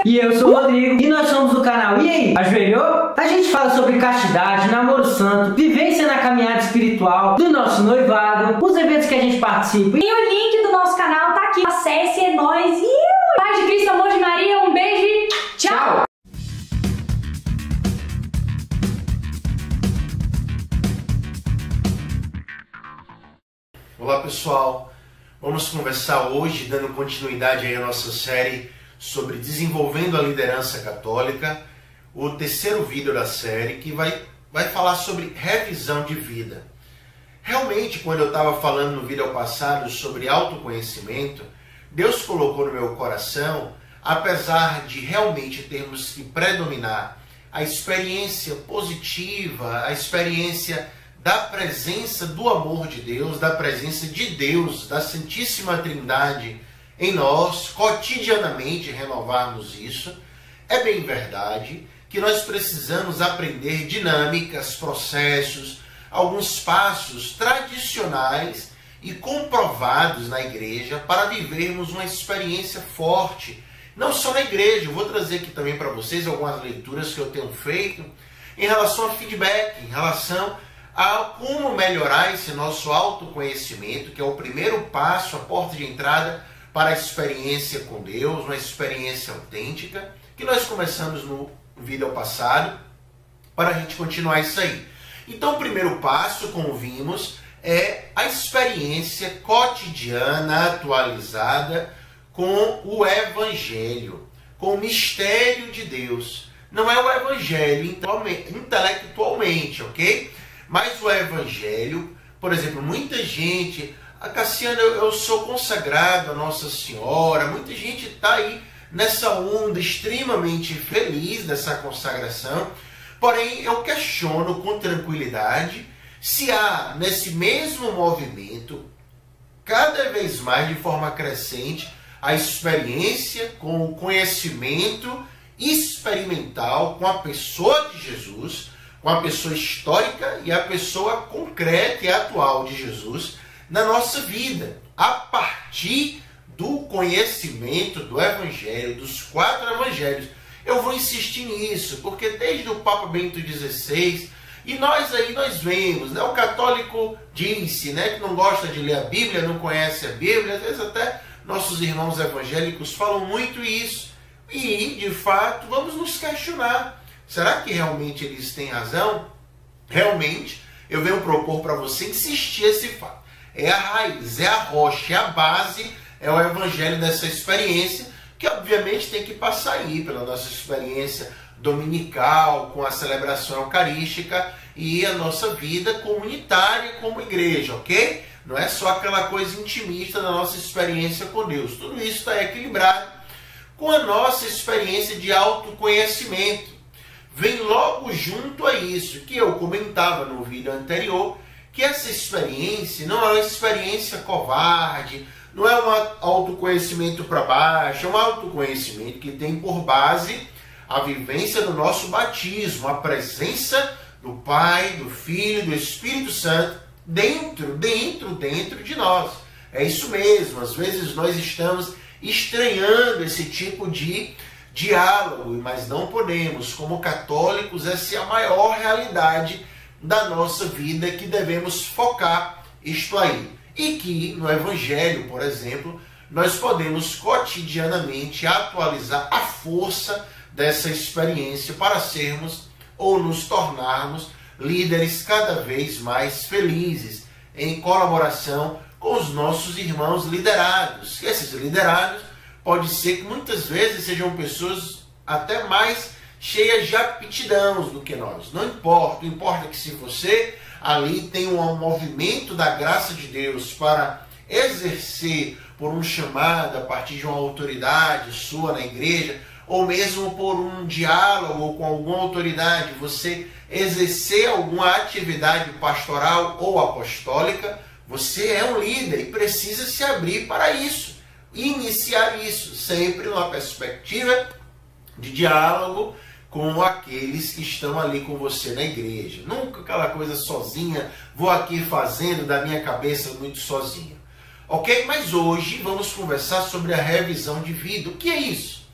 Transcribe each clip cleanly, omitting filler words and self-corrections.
E eu sou o Rodrigo, e nós somos do canal E aí, ajoelhou? A gente fala sobre castidade, namoro santo, vivência na caminhada espiritual, do nosso noivado, os eventos que a gente participa. E o link do nosso canal tá aqui. Acesse, é nóis. E paz de Cristo, amor de Maria, um beijo e tchau! Olá pessoal, vamos conversar hoje, dando continuidade aí à nossa série sobre desenvolvendo a liderança católica, o terceiro vídeo da série que vai falar sobre revisão de vida. Realmente, quando eu estava falando no vídeo passado sobre autoconhecimento, Deus colocou no meu coração, apesar de realmente termos que predominar a experiência positiva, a experiência da presença do amor de Deus, da presença de Deus, da Santíssima Trindade em nós, cotidianamente renovarmos isso, é bem verdade que nós precisamos aprender dinâmicas, processos, alguns passos tradicionais e comprovados na igreja para vivermos uma experiência forte, não só na igreja. Eu vou trazer aqui também para vocês algumas leituras que eu tenho feito em relação a feedback, em relação a como melhorar esse nosso autoconhecimento, que é o primeiro passo, a porta de entrada para a experiência com Deus, uma experiência autêntica, que nós começamos no vídeo passado, para a gente continuar isso aí. Então, o primeiro passo, como vimos, é a experiência cotidiana, atualizada com o Evangelho, com o mistério de Deus. Não é o Evangelho intelectualmente, ok? Mas o Evangelho, por exemplo, muita gente, Cassiano, eu sou consagrado a Nossa Senhora, muita gente está aí nessa onda extremamente feliz dessa consagração, porém eu questiono com tranquilidade se há nesse mesmo movimento, cada vez mais de forma crescente, a experiência com o conhecimento experimental com a pessoa de Jesus, com a pessoa histórica e a pessoa concreta e atual de Jesus na nossa vida, a partir do conhecimento do Evangelho, dos 4 Evangelhos. Eu vou insistir nisso, porque desde o Papa Bento XVI, e nós vemos, né, o católico disse, né, que não gosta de ler a Bíblia, não conhece a Bíblia, às vezes até nossos irmãos evangélicos falam muito isso, e de fato vamos nos questionar. Será que realmente eles têm razão? Realmente, eu venho propor para você insistir esse fato. É a raiz, é a rocha, é a base, é o Evangelho dessa experiência, que obviamente tem que passar aí pela nossa experiência dominical, com a celebração eucarística e a nossa vida comunitária como igreja, ok? Não é só aquela coisa intimista da nossa experiência com Deus. Tudo isso está equilibrado com a nossa experiência de autoconhecimento. Vem logo junto a isso, que eu comentava no vídeo anterior, que essa experiência não é uma experiência covarde, não é um autoconhecimento para baixo, é um autoconhecimento que tem por base a vivência do nosso batismo, a presença do Pai, do Filho, do Espírito Santo dentro de nós. É isso mesmo, às vezes nós estamos estranhando esse tipo de diálogo, mas não podemos, como católicos, essa é a maior realidade da nossa vida que devemos focar isto aí. E que no Evangelho, por exemplo, nós podemos cotidianamente atualizar a força dessa experiência para sermos ou nos tornarmos líderes cada vez mais felizes, em colaboração com os nossos irmãos liderados. Esses liderados pode ser que muitas vezes sejam pessoas até mais cheias de aptidão do que nós. Não importa, o importa é que se você ali tem um movimento da graça de Deus para exercer por um chamado a partir de uma autoridade sua na igreja, ou mesmo por um diálogo com alguma autoridade, você exercer alguma atividade pastoral ou apostólica, você é um líder e precisa se abrir para isso. Iniciar isso sempre numa perspectiva de diálogo com aqueles que estão ali com você na igreja. Nunca aquela coisa sozinha, vou aqui fazendo da minha cabeça muito sozinho. Ok? Mas hoje vamos conversar sobre a revisão de vida. O que é isso?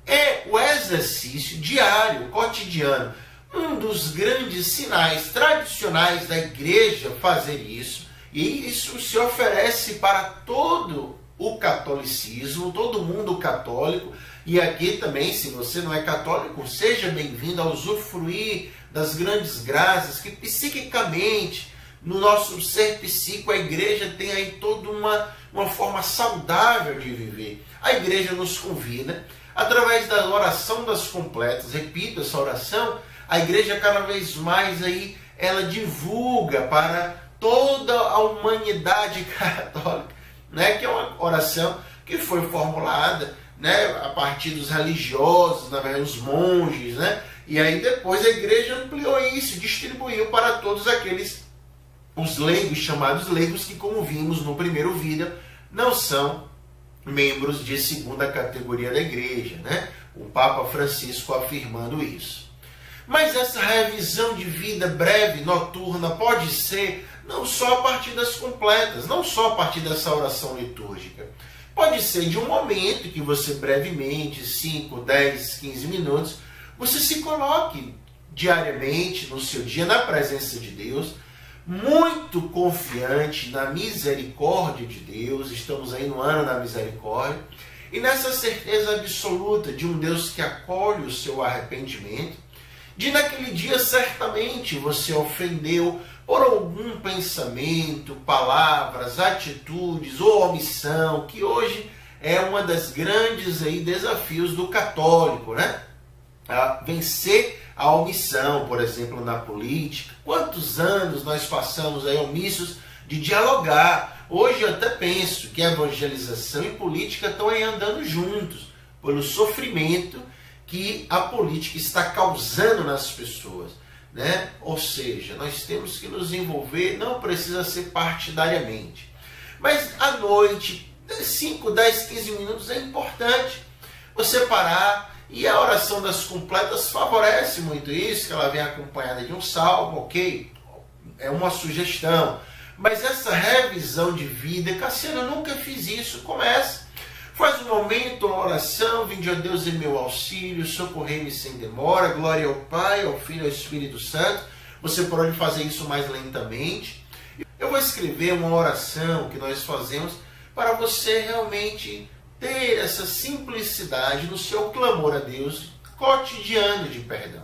é o exercício diário, cotidiano. Um dos grandes sinais tradicionais da igreja fazer isso, e isso se oferece para todo o catolicismo, todo mundo católico, e aqui também, se você não é católico, seja bem-vindo a usufruir das grandes graças que psiquicamente, no nosso ser psíquico, a igreja tem aí toda uma forma saudável de viver. A igreja nos convida, através da oração das completas, repito essa oração, a igreja cada vez mais aí, ela divulga para toda a humanidade católica, né, que é uma oração que foi formulada, né, a partir dos religiosos, na verdade, os monges, né, e aí depois a igreja ampliou isso, distribuiu para todos aqueles, os leigos, chamados leigos, que como vimos no primeiro vídeo, não são membros de segunda categoria da igreja, né, o Papa Francisco afirmando isso. Mas essa revisão de vida breve, noturna, pode ser não só a partir das completas, não só a partir dessa oração litúrgica. Pode ser de um momento que você brevemente, 5, 10, 15 minutos, você se coloque diariamente no seu dia na presença de Deus, muito confiante na misericórdia de Deus, estamos aí no ano da misericórdia, e nessa certeza absoluta de um Deus que acolhe o seu arrependimento, de naquele dia certamente você ofendeu por algum pensamento, palavras, atitudes ou omissão, que hoje é uma das grandes aí desafios do católico, né? A vencer a omissão, por exemplo, na política. Quantos anos nós passamos aí omissos de dialogar? Hoje eu até penso que a evangelização e política estão aí andando juntos, pelo sofrimento que a política está causando nas pessoas, né? Ou seja, nós temos que nos envolver, não precisa ser partidariamente. Mas à noite, 5, 10, 15 minutos é importante você parar, e a oração das completas favorece muito isso, que ela vem acompanhada de um salmo, ok? É uma sugestão. Mas essa revisão de vida, Cassiano, eu nunca fiz isso, começa. Faz um momento, uma oração, vinde a Deus em meu auxílio, socorrei-me sem demora, glória ao Pai, ao Filho e ao Espírito Santo. Você pode fazer isso mais lentamente. Eu vou escrever uma oração que nós fazemos para você realmente ter essa simplicidade no seu clamor a Deus cotidiano de perdão.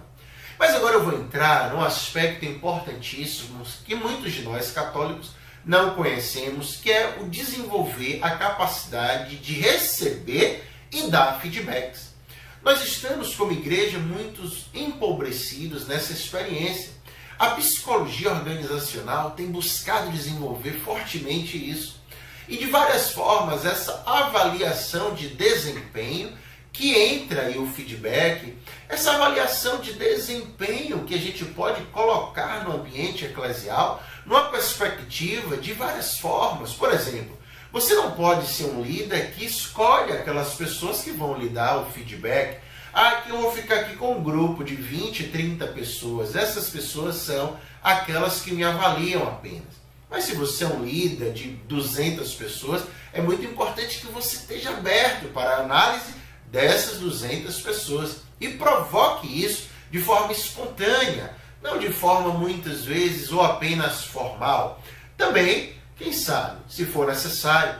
Mas agora eu vou entrar num aspecto importantíssimo que muitos de nós católicos não conhecemos, que é o desenvolver a capacidade de receber e dar feedbacks. Nós estamos, como igreja, muitos empobrecidos nessa experiência. A psicologia organizacional tem buscado desenvolver fortemente isso. E de várias formas, essa avaliação de desempenho, que entra aí o feedback, essa avaliação de desempenho que a gente pode colocar no ambiente eclesial, numa perspectiva de várias formas. Por exemplo, você não pode ser um líder que escolhe aquelas pessoas que vão lhe dar o feedback. Aqui eu vou ficar aqui com um grupo de 20, 30 pessoas. Essas pessoas são aquelas que me avaliam apenas. Mas se você é um líder de 200 pessoas, é muito importante que você esteja aberto para a análise dessas 200 pessoas e provoque isso de forma espontânea, não de forma muitas vezes ou apenas formal. Também, quem sabe, se for necessário,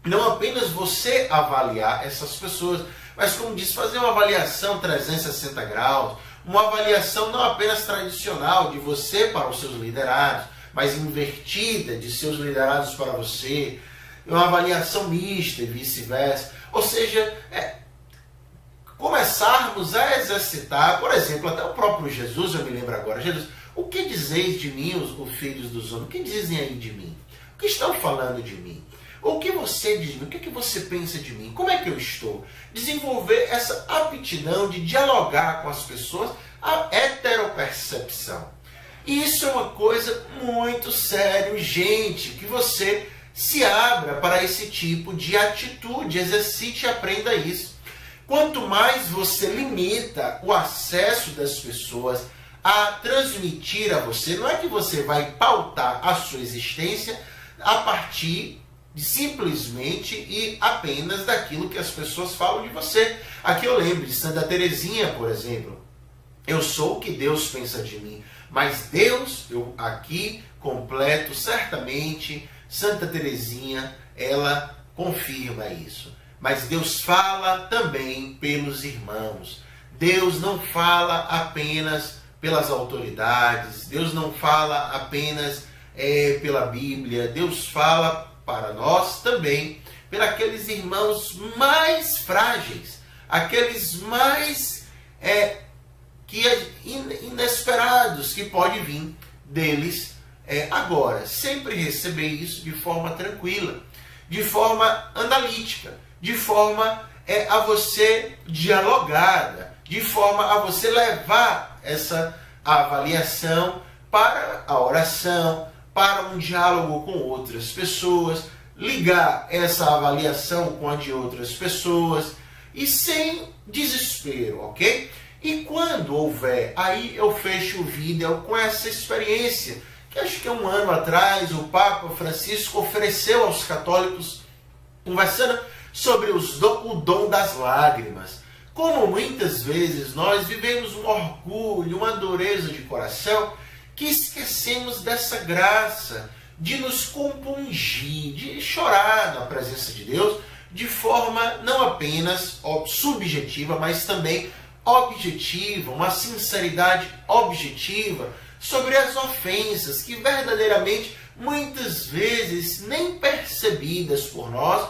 não apenas você avaliar essas pessoas, mas como diz, fazer uma avaliação 360 graus, uma avaliação não apenas tradicional de você para os seus liderados, mas invertida de seus liderados para você, uma avaliação mista e vice-versa. Ou seja, começarmos a exercitar, por exemplo, até o próprio Jesus, eu me lembro agora, Jesus, o que dizeis de mim, os filhos dos homens? O que dizem aí de mim? O que estão falando de mim? O que você diz de mim? O que você pensa de mim? Como é que eu estou? Desenvolver essa aptidão de dialogar com as pessoas, a heteropercepção. E isso é uma coisa muito séria, gente, que você se abra para esse tipo de atitude, exercite e aprenda isso. Quanto mais você limita o acesso das pessoas a transmitir a você, não é que você vai pautar a sua existência a partir simplesmente e apenas daquilo que as pessoas falam de você. Aqui eu lembro de Santa Teresinha, por exemplo. Eu sou o que Deus pensa de mim, mas Deus, eu aqui completo certamente, Santa Teresinha, ela confirma isso. Mas Deus fala também pelos irmãos. Deus não fala apenas pelas autoridades, Deus não fala apenas pela Bíblia, Deus fala para nós também, pelos aqueles irmãos mais frágeis, aqueles mais inesperados que pode vir deles agora. Sempre receber isso de forma tranquila, de forma analítica, de forma a você dialogada, de forma a você levar essa avaliação para a oração, para um diálogo com outras pessoas, ligar essa avaliação com a de outras pessoas e sem desespero, ok? E quando houver, aí eu fecho o vídeo com essa experiência, que acho que 1 ano atrás o Papa Francisco ofereceu aos católicos, conversando sobre o dom das lágrimas. Como muitas vezes nós vivemos um orgulho, uma dureza de coração, que esquecemos dessa graça de nos compungir, de chorar na presença de Deus, de forma não apenas subjetiva, mas também objetiva, uma sinceridade objetiva sobre as ofensas que verdadeiramente muitas vezes nem percebidas por nós,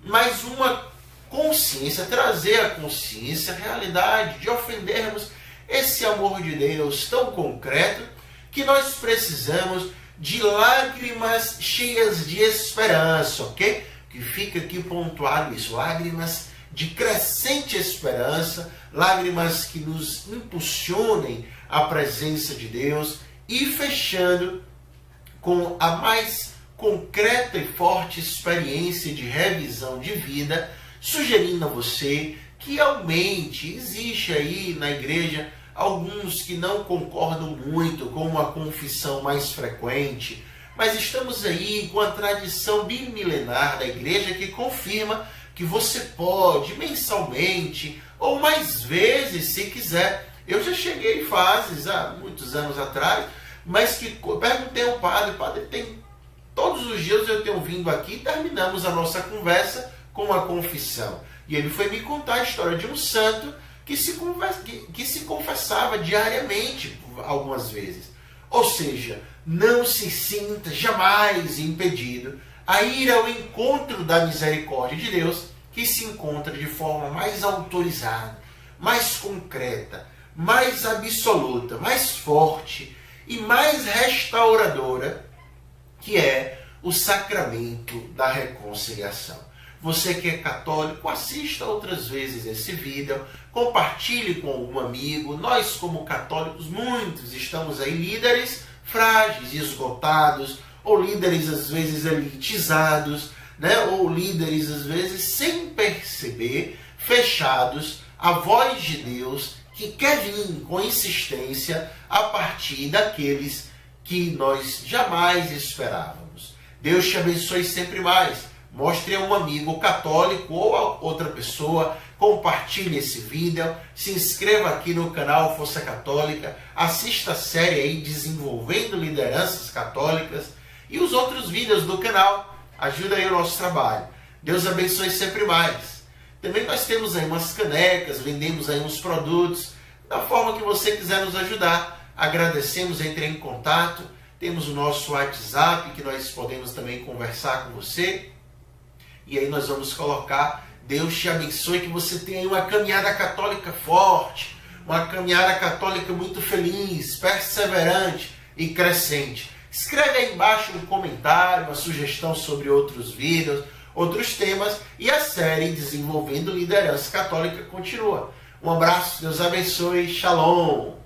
mas uma consciência, trazer à consciência a realidade de ofendermos esse amor de Deus tão concreto que nós precisamos de lágrimas cheias de esperança, ok? Que fica aqui pontuado isso, lágrimas de crescente esperança, lágrimas que nos impulsionem à presença de Deus e fechando com a mais concreta e forte experiência de revisão de vida, sugerindo a você que aumente. Existe aí na igreja alguns que não concordam muito com uma confissão mais frequente, mas estamos aí com a tradição bimilenar da igreja que confirma que você pode mensalmente ou mais vezes se quiser. Eu já cheguei em fases há muitos anos atrás, mas que perguntei ao padre, todos os dias eu tenho vindo aqui e terminamos a nossa conversa com a confissão. E ele foi me contar a história de um santo que se confessava diariamente algumas vezes. Ou seja, não se sinta jamais impedido a ir ao encontro da misericórdia de Deus, que se encontra de forma mais autorizada, mais concreta, mais absoluta, mais forte e mais restauradora, que é o sacramento da reconciliação. Você que é católico, assista outras vezes esse vídeo, compartilhe com algum amigo. Nós, como católicos, muitos estamos aí líderes frágeis, esgotados, ou líderes às vezes elitizados, né? Ou líderes às vezes sem perceber, fechados à voz de Deus que quer vir com insistência a partir daqueles que nós jamais esperávamos. Deus te abençoe sempre mais. Mostre a um amigo católico ou a outra pessoa, compartilhe esse vídeo, se inscreva aqui no canal Força Católica, assista a série aí Desenvolvendo Lideranças Católicas e os outros vídeos do canal, ajuda aí o nosso trabalho. Deus abençoe sempre mais. Também nós temos aí umas canecas, vendemos aí uns produtos, da forma que você quiser nos ajudar. Agradecemos, entre em contato, temos o nosso WhatsApp que nós podemos também conversar com você. E aí nós vamos colocar, Deus te abençoe, que você tenha uma caminhada católica forte, uma caminhada católica muito feliz, perseverante e crescente. Escreve aí embaixo um comentário, uma sugestão sobre outros vídeos, outros temas, e a série Desenvolvendo Liderança Católica continua. Um abraço, Deus abençoe, Shalom!